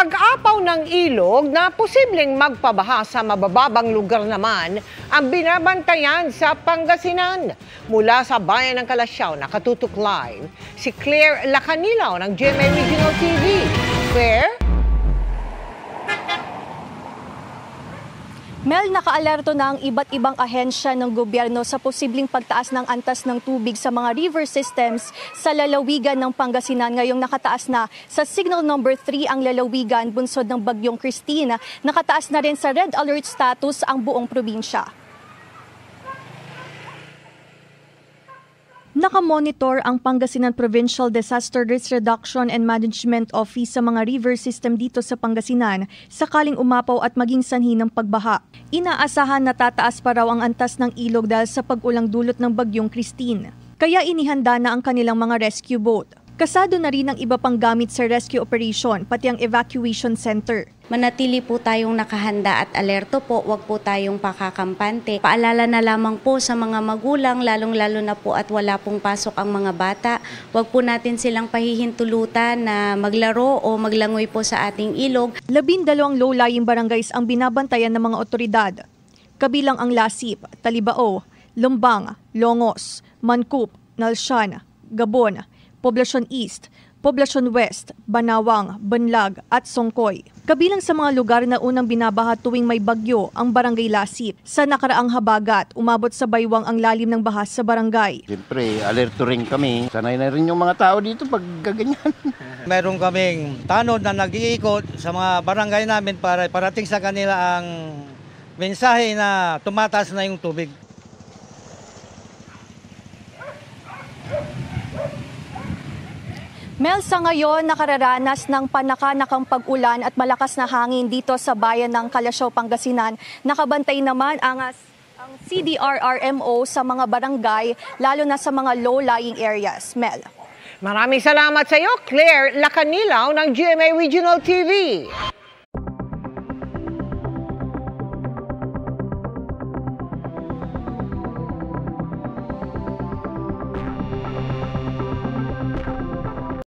Pag-apaw ng ilog na posibleng magpabaha sa mabababang lugar naman ang binabantayan sa Pangasinan. Mula sa bayan ng Calasiao, nakatutok live si Claire Lacanilaw ng GMA Regional TV. Claire? Mel, nakaalerto na ang iba't ibang ahensya ng gobyerno sa posibleng pagtaas ng antas ng tubig sa mga river systems sa lalawigan ng Pangasinan. Ngayong nakataas na sa signal number 3 ang lalawigan bunsod ng Bagyong Christine. Nakataas na rin sa red alert status ang buong probinsya. Nakamonitor ang Pangasinan Provincial Disaster Risk Reduction and Management Office sa mga river system dito sa Pangasinan sakaling umapaw at maging sanhi ng pagbaha. Inaasahan na tataas pa raw ang antas ng ilog dahil sa pag-ulang dulot ng Bagyong Christine. Kaya inihanda na ang kanilang mga rescue boat. Kasado na rin ang iba pang gamit sa rescue operation, pati ang evacuation center. Manatili po tayong nakahanda at alerto po, huwag po tayong pakakampante. Paalala na lamang po sa mga magulang, lalong-lalo na po at wala pong pasok ang mga bata. Huwag po natin silang pahihintulutan na maglaro o maglangoy po sa ating ilog. 12 low-lying barangays ang binabantayan ng mga otoridad. Kabilang ang Lasip, Talibao, Lumbang, Longos, Mancup, Nalsyan, Gabon, Poblacion East, Poblacion West, Banawang, Banlag at Songkoy. Kabilang sa mga lugar na unang binabaha tuwing may bagyo ang Barangay Lasip. Sa nakaraang habagat, umabot sa baywang ang lalim ng baha sa barangay. Siyempre, alerto rin kami. Sanay na rin yung mga tao dito pag gaganyan. Meron kaming tanod na nag-iikot sa mga barangay namin para parating sa kanila ang mensahe na tumataas na yung tubig. Mel, sa ngayon nakararanas ng panakanakang pag-ulan at malakas na hangin dito sa bayan ng Calasiao, Pangasinan. Nakabantay naman ang CDRRMO sa mga barangay, lalo na sa mga low-lying areas. Mel. Maraming salamat sa iyo, Claire Lacanilaw ng GMA Regional TV.